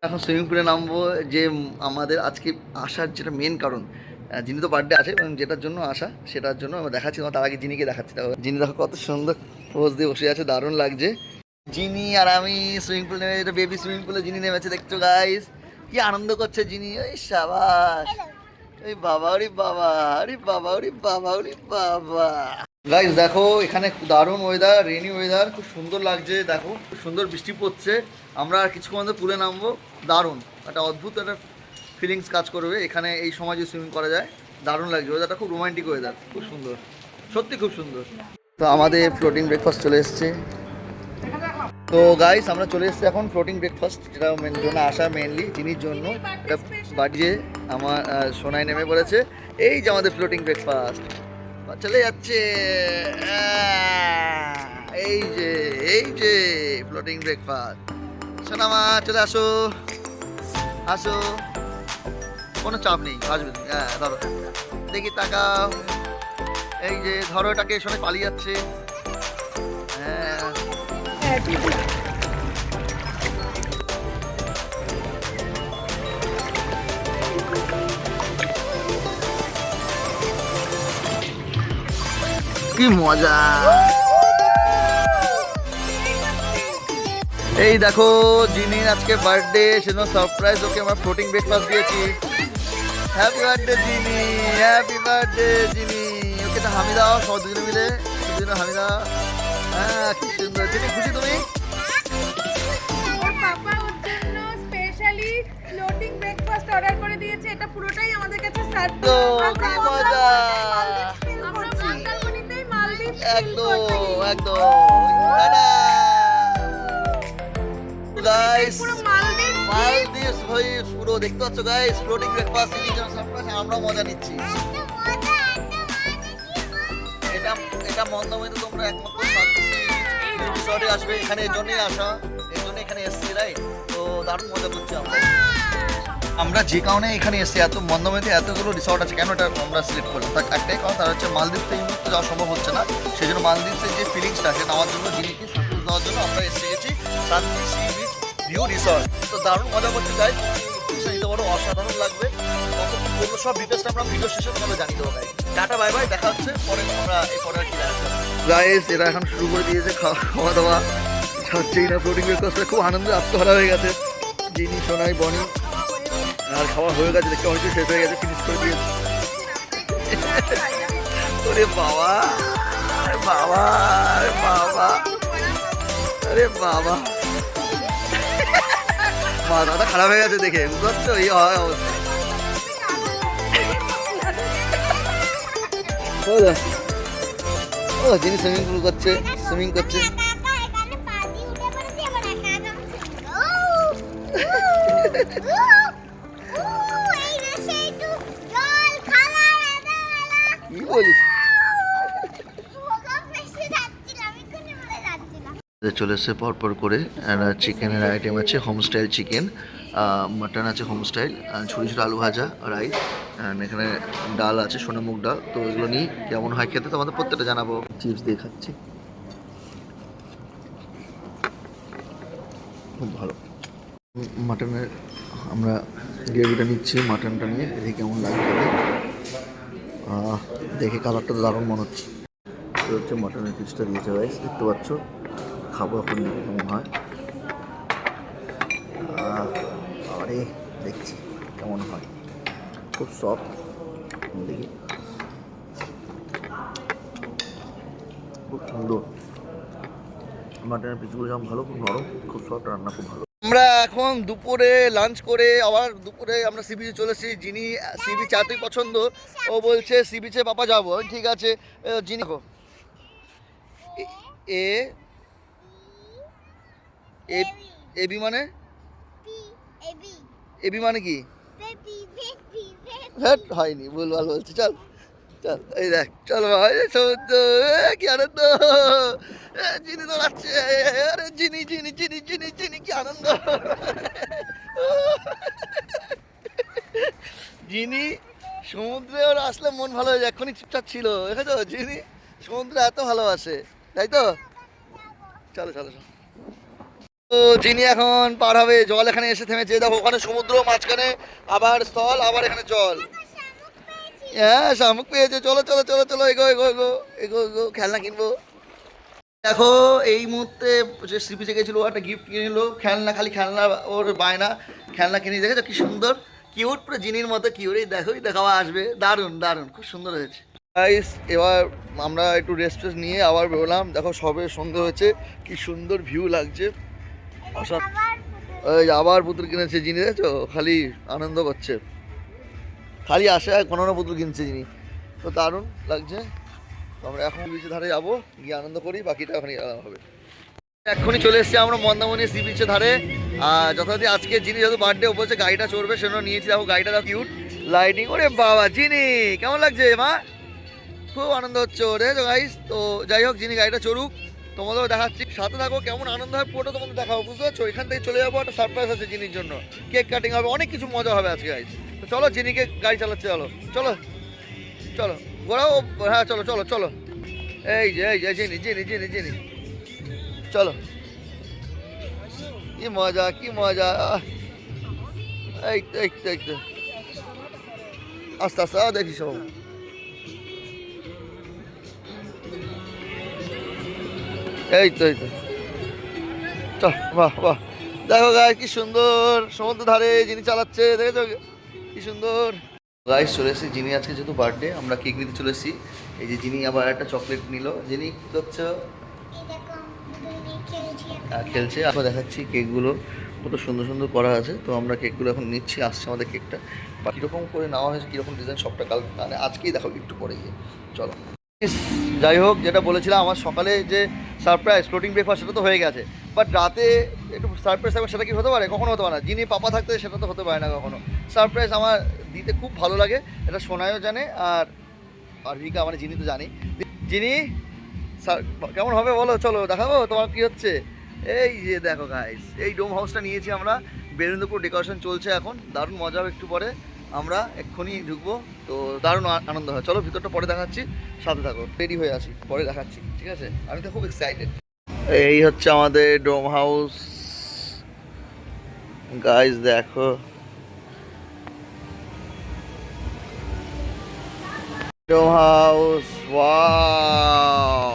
Speaker 1: এখন সুইমিং পুলে নামবো। যে আমাদের আজকে আসার যেটা মেন কারণ, যিনি তো বার্থডে আছে এবং যেটার জন্য আসা সেটার জন্য আমরা দেখাচ্ছি, তার আগে জিনিকে দেখাচ্ছি। দেখো জিনি, দেখো কত সুন্দর পোজ দিয়ে বসে আছে, দারুণ লাগছে। জিনি আর আমি সুইমিং পুলে নেমে, এটা বেবি সুইমিং পুলে জিনি নেমেছে, দেখছো গাইস কি আনন্দ করছে জিনি। ওই সাবাস, ওই বাবা, ওরে বাবা, আরে বাবা, ওরে বাবা, ওরে বাবা। গাইস দেখো এখানে দারুণ ওয়েদার, রেনি ওয়েদার, খুব সুন্দর লাগছে। দেখো খুব সুন্দর বৃষ্টি পড়ছে, আমরা আর কিছুক্ষণ মধ্যে পুলে নামবো। দারুণ একটা অদ্ভুত একটা ফিলিংস কাজ করবে এখানে এই সময় যে সুইমিং করা যায়, দারুণ লাগছে। ওয়েদারটা খুব রোমান্টিক ওয়েদার, খুব সুন্দর, সত্যি খুব সুন্দর। তো আমাদের ফ্লোটিং ব্রেকফাস্ট চলে এসছে। তো গাইস আমরা চলে এসেছি এখন ফ্লোটিং ব্রেকফাস্ট, যেটা জন্য আসা মেনলি জিনির জন্য। এটা বাড়িয়ে আমার সোনাই নেমে পড়েছে, এই যে আমাদের ফ্লোটিং ব্রেকফাস্ট চলে যাচ্ছে। এই যে ফ্লোটিং ব্রেকফাস্ট। সোনা মা চলে আসো, আসো, কোনো চাপ নেই, আসবে। হ্যাঁ ধরো, দেখি তাকাও, এই যে ধরো এটাকে, সোনা পালিয়ে যাচ্ছে। হ্যাঁ কি মজা। এই দেখো জিনির আজকে বার্থডে, সেজন্য সারপ্রাইজ ওকে আমরা ফ্লোটিং ব্রেকফাস্ট দিয়েছি। হ্যাপি বার্থডে জিনি, হ্যাপি বার্থডে জিনি। ওকে তো হামি দাও, সব দুজনে মিলে দুজনে হামি দাও। হ্যাঁ কি সুন্দর। জিনি খুশি তুমি?
Speaker 3: ওর পাপা ওর জন্য স্পেশালি ফ্লোটিং ব্রেকফাস্ট অর্ডার করে দিয়েছে। এটা পুরোটাই আমাদের কাছে
Speaker 1: তো
Speaker 3: সারপ্রাইজ।
Speaker 1: কি মজা।
Speaker 3: আমরা মন্দারমণিতেই মালদ্বীপ
Speaker 1: একদম একদম। গাইস
Speaker 3: পুরো মালদ্বীপ
Speaker 1: মালদ্বীপ হয়ে পুরো দেখতে পাচ্ছ গাইস, ফ্লোটিং ব্রেকফাস্ট আমরা মজা নিচ্ছি। এটা এটা মন্দারমণিতে তোমরা একমাত্র শান্তি রিসর্টে আসবে, এখানে এর জন্যই আসা, এর জন্য এখানে এসছি রাইট। তো দারুণ মজা করছি আমরা। আমরা যে কারণে এখানে এসছি, এত মন্দারমণিতে এতগুলো রিসর্ট আছে, কেন এটা আমরা সিলেক্ট করলাম তার একটাই কারণ, তার হচ্ছে মালদ্বীপে এই মুহূর্তে যাওয়া সম্ভব হচ্ছে না। সেই জন্য মালদ্বীপের যে ফিলিংসটা আছে নেওয়ার জন্য, জিনিকে সাপোর্ট দেওয়ার জন্য আমরা এসে গেছি শান্তি সি বিচ ভিউ রিসর্ট। তো দারুণ মজা করছি গাই, নিতে পারো, অসাধারণ লাগবে। কতক্ষণ করবো সব ডিটেলসটা আমরা ভিডিও শেষে তোমাদের জানিয়ে দেবো গাই। টাটা বাই বাই, দেখা হচ্ছে পরে। আমরা এই পরে আর কি দেখাচ্ছি গাইস, এরা এখন শুরু করে দিয়েছে খাওয়া দাওয়া, হচ্ছেই না। ফ্লোটিং ব্রেকফাস্টে খুব আনন্দে আত্মহারা হয়ে গেছে জিনি, সোনাই, বনি। আর খাওয়া হয়ে গেছে, দেখতে অনেকটা শেষ হয়ে গেছে, ফিনিশ করে দিয়েছে। ওরে বাবা, আরে বাবা, আরে বাবা, আরে বাবা, মাথাটা খারাপ হয়ে গেছে দেখে, বুঝতে পারছো? এই হয় অবস্থা। ও যিনি সুইমিং পুল করছে, সুইমিং করছে। কি বলিস? চলে এসছে পরপর করে চিকেনের আইটেম আছে, হোম স্টাইল চিকেন, মাটন আছে হোম স্টাইল, ছোটো ছোটো আলু ভাজা, রাইস, এখানে ডাল আছে, সোনামুগ ডাল। তো এগুলো নিয়ে কেমন হয় খেতে তোমাদের প্রত্যেকটা জানাবো। চিপস দিয়ে খাচ্ছি, খুব ভালো। মাটনের আমরা গ্রেভিটা নিচ্ছি, মাটনটা নিয়ে দেখি কেমন লাগে। দেখে কালারটা দারুণ মনে হচ্ছে। এটা হচ্ছে মাটনের পিসটা দিয়েছে রাইস, দেখতে পাচ্ছ। খাবো এখন, দেখি কেমন হয়। আরে দেখছি কেমন হয়, খুব সফট। দেখি, খুব সুন্দর। মাটনের পিসগুলো যেমন ভালো, খুব নরম, খুব সফট, রান্না খুব ভালো। আমরা এখন দুপুরে লাঞ্চ করে আবার দুপুরে আমরা সি বিচে চলে এসেছি। যিনি সি বিচ এতই পছন্দ, ও বলছে সি বিচে পাপা যাবো। ঠিক আছে যিনি, এ এবি মানে, এবি মানে কি? হ্যাট হয়নি, ভুলভাল বলছি। চল চল, এই দেখ, চলো ভাই, সমুদ্র, কি আনন্দ। জিনি দৌড়াচ্ছে, আরে জিনি জিনি জিনি জিনি জিনি, কি আনন্দ। জিনি সমুদ্রে ওর আসলে মন ভালো হয়ে যায়, এক্ষুনি চুপচাপ ছিল, দেখেছো? জিনি সমুদ্রে এত ভালোবাসে, তাই তো? চলো চলো চলো। তো যিনি এখন পার হবে, জল এখানে এসে থেমেছে। দেখো ওখানে সমুদ্র, মাঝখানে আবার স্থল, আবার এখানে জল। হ্যাঁ শামুক পেয়েছে। চলো চলো চলো চলো, এগো এগো এগো এগো এগো, খেলনা কিনবো। দেখো এই মুহূর্তে যে সি বিচে গেছিলো, একটা গিফট কিনে নিলো, খেলনা, খালি খেলনা, ওর বায়না, খেলনা কিনে। দেখেছো কি সুন্দর, কিউট, পুরো জিনির মতো কিউট। এই দেখো, দেখাওয়া আসবে, দারুণ দারুণ, খুব সুন্দর হয়েছে গাইস। এবার আমরা একটু রেস্ট নিয়ে আবার বেরোলাম। দেখো সবে সন্ধে হয়েছে, কি সুন্দর ভিউ লাগছে। ওই আবার পুতুল কিনেছে জিনি, দেখেছো? খালি আনন্দ করছে, খালি আসে আর কোনো পুতুল কিনছে জিনি। তো দারুণ লাগছে। তো আমরা এখন বিচের ধারে যাবো, গিয়ে আনন্দ করি, বাকিটা ওখানে হবে। এক্ষুনি চলে এসেছি আমরা মন্দারমণি সি বিচের ধারে। আর যথারীতি আজকে যিনি যেহেতু বার্থডে, ও বলছে গাড়িটা চড়বে, সেজন্য নিয়েছি। দেখো গাড়িটা দেখো, কিউট লাইটিং। ওরে বাবা জিনি, কেমন লাগছে মা? খুব আনন্দ হচ্ছে ওরে তো গাইস। তো যাই হোক, যিনি গাড়িটা চড়ুক, তোমাদেরও দেখাচ্ছি, সাথে থাকো, কেমন আনন্দ হয় পুরোটা তোমাদের দেখাবো, বুঝতে পারছো? এখান থেকে চলে যাবো, একটা সারপ্রাইজ আছে জিনির জন্য, কেক কাটিং হবে, অনেক কিছু মজা হবে আজকে গাইস। তো চলো, জিনিকে গাড়ি চালাচ্ছে, চলো চলো চলো ঘোরাও। হ্যাঁ চলো চলো চলো, এই যে জিনি জিনি জিনি জিনি, চলো। কি মজা, কি মজা। এই তো এই তো এই তো, আস্তে আস্তে দেখি সব। এই তো এই তো, চল বাহ বাহ, দেখো গাইস কি সুন্দর সমুদ্র ধারে যিনি চালাচ্ছে, দেখেছো কি সুন্দর। গাইস চলে এসেছি, যিনি আজকে যেহেতু বার্থডে আমরা কেক নিতে চলে এসেছি। এই যে যিনি আবার একটা চকলেট নিল, যিনি কি করছে, খেলছে। আবার দেখাচ্ছি কেকগুলো কত সুন্দর সুন্দর করা আছে। তো আমরা কেকগুলো এখন নিচ্ছি, আসছে আমাদের কেকটা। বা কীরকম করে নেওয়া হয়েছে, কীরকম ডিজাইন, সবটা কাল মানে আজকেই দেখো একটু পরে গিয়ে। চলো যাই হোক, যেটা বলেছিলাম আমার সকালে যে সারপ্রাইজ ফ্লোটিং ব্রেকফাস্ট সেটা তো হয়ে গেছে, বাট রাতে একটু সারপ্রাইজ থাকবে, সেটা কি হতে পারে? কখনো হতে পারে না। যিনি পাপা থাকতে সেটা তো হতে পারে না কখনো। সারপ্রাইজ আমার দিতে খুব ভালো লাগে, এটা সোনায়ও জানে আর ভিকা মানে যিনি তো জানি। যিনি কেমন হবে বলো, চলো দেখাবো তোমার কি হচ্ছে। এই যে দেখো গাইস, এই ডোম হাউসটা নিয়েছি আমরা, বেরেন্দ্রপুর ডেকোরেশন চলছে এখন, দারুণ মজা হবে। একটু পরে আমরা এক্ষুনি ঢুকবো, তো দারুণ আনন্দ হয়। চলো ভিতরটা পরে দেখাচ্ছি, সাথে থাকো, রেডি হয়ে আসি, পরে দেখাচ্ছি, ঠিক আছে? আমি তো খুব এক্সাইটেড। এই হচ্ছে আমাদের ডোম হাউস গাইস, দেখো ডোম হাউস, ওয়াও।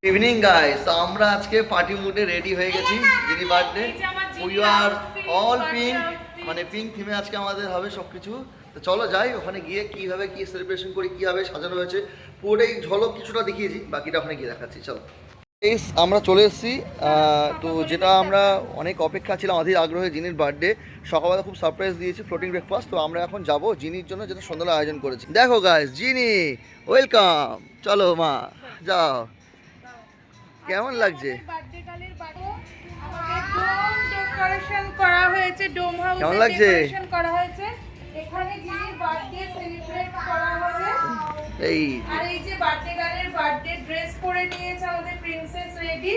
Speaker 1: ইভিনিং গাইস, তো আমরা আজকে পার্টি মুডে রেডি হয়ে গেছি। যিনি birthday, we are all pink, মানে পিঙ্ক থিমে আজকে আমাদের হবে সব কিছু। তো চলো যাই, ওখানে গিয়ে কীভাবে কী সেলিব্রেশন করি, কীভাবে সাজানো হয়েছে পুরোটাই ঝলক কিছুটা দেখিয়েছি, বাকিটা ওখানে গিয়ে দেখাচ্ছি। চলো আমরা চলে এসেছি। তো যেটা আমরা অনেক অপেক্ষা ছিলাম, অধীর আগ্রহে, জিনির বার্থডে, সকালবেলা খুব সারপ্রাইজ দিয়েছি ফ্লোটিং ব্রেকফাস্ট। তো আমরা এখন যাব জিনির জন্য, যেটা সন্ধ্যাবেলা আয়োজন করেছি। দেখো গাইস, জিনি ওয়েলকাম, চলো মা যাও। কেমন লাগছে?
Speaker 3: ডেকোরেশন করা হয়েছে, ডোম হাউসে
Speaker 1: কেমন লাগছে?
Speaker 3: ডেকোরেশন করা হয়েছে। এখানে যিনি বার্থডে সেলিব্রেট করা হবে,
Speaker 1: এই
Speaker 3: আর এই যে বার্থডে গার্লের বার্থডে ড্রেস পরে নিয়েছে আমাদের প্রিন্সেস রেডি।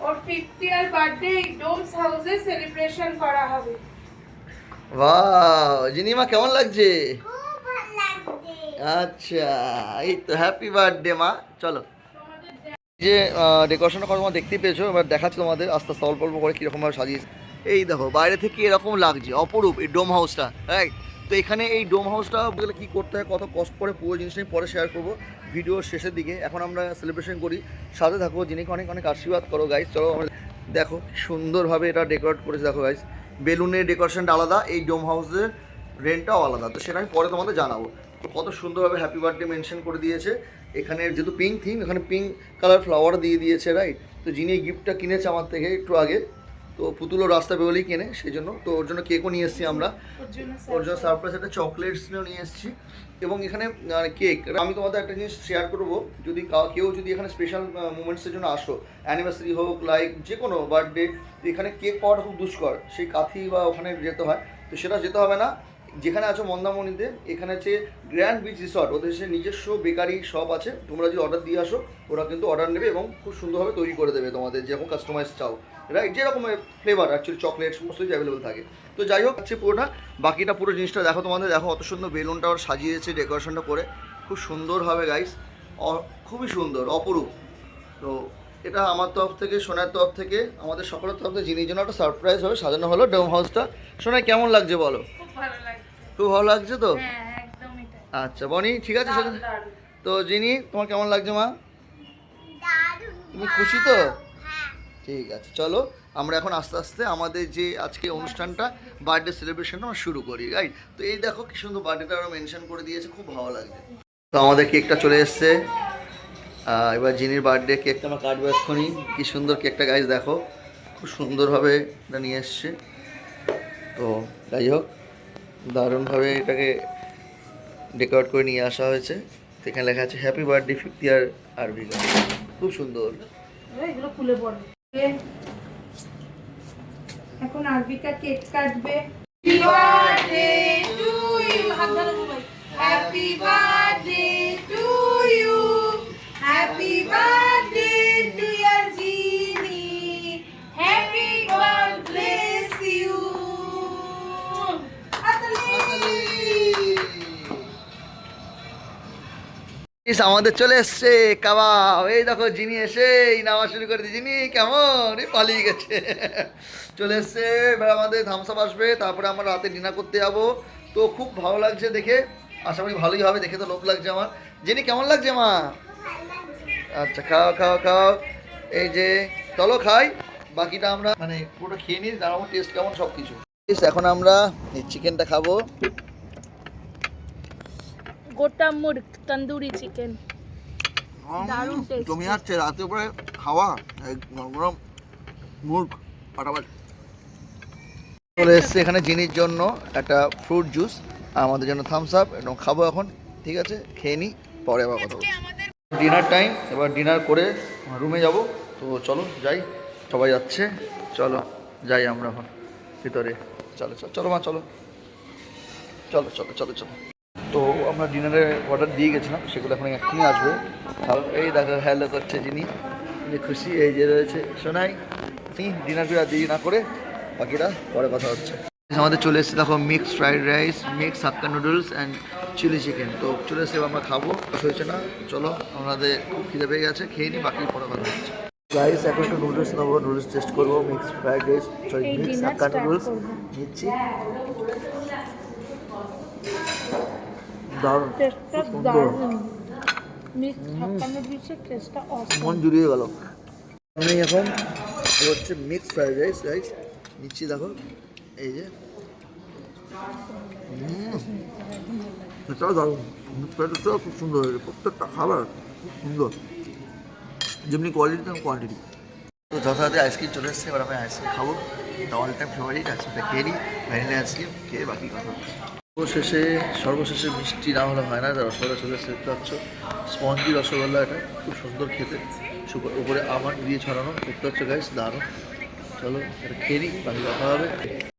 Speaker 3: ওর 50 ইয়ার বার্থডে এই ডোমস হাউসে সেলিব্রেশন করা হবে।
Speaker 1: ওয়াও, জিনিমা কেমন লাগছে?
Speaker 3: খুব ভালো লাগছে।
Speaker 1: আচ্ছা, এই তো হ্যাপি বার্থডে মা। চলো যে ডেকোরেশনের কথা তোমরা দেখতেই পেয়েছো, এবার দেখাচ্ছি তোমাদের আস্তে আস্তে অল্প অল্প করে কীরকমভাবে সাজিয়েছে। এই দেখো বাইরে থেকে এরকম লাগছে, অপরূপ এই ডোম হাউসটা, রাইট? তো এখানে এই ডোম হাউসটা বলে কী করতে হয়, কত কষ্ট করে, পুরো জিনিসটাই পরে শেয়ার করবো ভিডিওর শেষের দিকে। এখন আমরা সেলিব্রেশন করি, সাথে থাকবো, জিনিকে অনেক অনেক আশীর্বাদ করো গাইস। চলো আমরা দেখো সুন্দরভাবে এটা ডেকোরেট করেছে, দেখো গাইস, বেলুনের ডেকোরেশনটা আলাদা, এই ডোম হাউসের রেন্টটাও আলাদা। তো সেটা আমি পরে তোমাদের জানাবো। কত সুন্দরভাবে হ্যাপি বার্থডে মেনশন করে দিয়েছে। এখানে যেহেতু পিঙ্ক থিম, এখানে পিঙ্ক কালার ফ্লাওয়ার দিয়ে দিয়েছে, রাইট? তো যিনি এই গিফটটা কিনেছে আমার থেকে একটু আগে, তো পুতুলও রাস্তা বেরোলেই কেনে, সেই জন্য। তো ওর জন্য কেকও নিয়ে এসেছি আমরা, ওর জন্য সারপ্রাইজ একটা চকলেটসও নিয়ে এসেছি। এবং এখানে কেক, আমি তোমাদের একটা জিনিস শেয়ার করবো, যদি কেউ যদি এখানে স্পেশাল মুমেন্টসের জন্য আসো, অ্যানিভার্সারি হোক, লাইক যে কোনো বার্থডে, এখানে কেক পাওয়াটা খুব দুষ্কর, সেই কাথি বা ওখানে যেতে হয়। তো সেটা যেতে হবে না, যেখানে আছো মন্দারমণিতে, এখানে হচ্ছে গ্র্যান্ড বিচ রিসর্ট, ওদের সে নিজস্ব বেকারি শপ আছে। তোমরা যদি অর্ডার দিয়ে আসো, ওরা কিন্তু অর্ডার নেবে এবং খুব সুন্দরভাবে তৈরি করে দেবে তোমাদের যেরকম কাস্টমাইজ চাও, রাইট? যেরকম ফ্লেভার অ্যাকচুয়ালি চকলেট সমস্ত কিছু অ্যাভেলেবল থাকে। তো যাই হোক, হচ্ছে পুরোটা, বাকিটা পুরো জিনিসটা দেখো তোমাদের, দেখো অত সুন্দর বেলুনটা ওর সাজিয়েছে ডেকোরেশনটা করে, খুব সুন্দরভাবে গাইস, খুবই সুন্দর, অপরূপ। তো এটা আমার তরফ থেকে, সোনার তরফ থেকে, আমাদের সকলের তরফ থেকে জিনির জন্য একটা সারপ্রাইজ হবে সাজানো হলো ডোম হাউসটা। সোনায় কেমন লাগছে বলো?
Speaker 3: খুব ভালো লাগছে।
Speaker 1: খুব ভালো লাগছে তো?
Speaker 3: হ্যাঁ একদমই তাই।
Speaker 1: আচ্ছা বনি, ঠিক আছে। তো জিনি, তোমার কেমন লাগছে মা? তুমি খুশি তো? ঠিক আছে, চলো আমরা এখন আস্তে আস্তে আমাদের যে আজকে অনুষ্ঠানটা, বার্থডে সেলিব্রেশনটা আমরা শুরু করি, রাইট? তো এই দেখো কি সুন্দর বার্থডেটা আমরা মেনশন করে দিয়েছে, খুব ভালো লাগছে। তো আমাদের কেকটা চলে এসছে, এবার জিনির বার্থডে কেকটা আমরা কাটবো এক্ষুনি। কি সুন্দর কেকটা গাইজ, দেখো খুব সুন্দরভাবে এটা নিয়ে এসছে। তো যাই হোক, দারুণভাবে এটাকে ডেকোরেট করে নিয়ে আসা হয়েছে। সেখানে লেখা আছে হ্যাপি বার্থডে 50 ইয়ার আরভিকা, খুব সুন্দর।
Speaker 3: এগুলো খুলে পড়বে। এখন আরভিকা কেক কাটবে। হ্যাপি বার্থডে টু ইউ, হাত ধরো সবাই। Happy birthday to you, happy birthday dear Jini, happy birthday bless you.
Speaker 1: ইস, আমাদের চলে এসছে কাবাব। এই দেখো জিনি এসে এই নামা শুরু করে দিই। জিনি কেমন? এই পালিয়ে গেছে। চলে এসছে। এবার আমাদের থামস আপ আসবে, তারপরে আমরা রাতে ডিনার করতে যাবো। তো খুব ভালো লাগছে দেখে, আশা করি ভালোই হবে। দেখে তো লোভ লাগছে আমার। জিনি কেমন লাগছে মা? আচ্ছা, খাও খাও খাও। এই যে চলো খাই, বাকিটা আমরা মানে পুরোটা খেয়ে নিই, জানাবো টেস্ট কেমন সব কিছু। এখন আমরা এই চিকেনটা খাবো।
Speaker 2: গোটা মুরগ তন্দুরি চিকেন, দারুণ টেস্ট।
Speaker 1: জমে যাচ্ছে রাতে উপরে খাওয়া, গরম গরম মুরগ ফাটাফাট। চলে এসছে এখানে জিনির জন্য একটা ফ্রুট জুস, আমাদের জন্য থামস আপ। এবং খাবো এখন, ঠিক আছে, খেয়ে নিই, পরে আবার কথা বলবো। ডিনার টাইম, এবার ডিনার করে রুমে যাব। তো চলো যাই, সবাই যাচ্ছে, চলো যাই আমরা এখন ভিতরে। চলো চলো চলো মা, চলো চলো চলো চলো চলো। তো আমরা ডিনারে অর্ডার দিয়ে গেছিলাম, সেগুলো এখন এক্ষুনি আসবে। এই দেখো হ্যালো করছে যিনি, খুশি। এই যে রয়েছে সোনাই। ডিনার না করে বাকিটা পরে কথা হচ্ছে। আমাদের চলে এসেছে দেখো mix fried rice, mix hakka noodles and chilli chicken. তো চলে এসে আমরা খাবো, হয়েছে না? চলো, আমাদের খুব খিদে পেয়ে গেছে, খেয়ে নিই, বাকি পরে কথা হচ্ছে। রাইস এখন একটু নুডলস নেবো, নুডলস টেস্ট করবো। Mix fried rice, sorry mix হাক্কা নুডলস নিচ্ছি। দারুণ,
Speaker 2: টেস্টটা
Speaker 1: খুব সুন্দর।
Speaker 2: দারুণ। মিক্স হাক্কা নুডলসের টেস্টটা অসাম।
Speaker 1: মন জুড়িয়ে গেল। আমি এখন হচ্ছে মিক্স ফ্রাইড রাইস নিচ্ছি, দেখো এই যে। এটাও দারুণ, মিক্স ফ্রাইড রাইসটাও খুব সুন্দর হয়েছে। প্রত্যেকটা খাবার খুব সুন্দর, যেমনি কোয়ালিটি তেমন কোয়ান্টিটি। তো যথাযথ আইসক্রিম চলে এসছে, এবার আমি আইসক্রিম খাবো। অল টাইম ফেভারিট আইসক্রিমটা খেয়ে নিই, ভ্যানিলা আইসক্রিম খেয়ে বাকি কথা। সর্বশেষে মিষ্টি না হলে হয় না, রসগোল্লা চলে এসে দেখতে পাচ্ছ, স্পঞ্জি রসগোল্লা। এটা খুব সুন্দর খেতে, উপরে আমন্ড দিয়ে ছড়ানো, দেখতে পাচ্ছ গাইস, দারুণ। চলো এটা খেয়ে নিই, বাকি কথা হবে।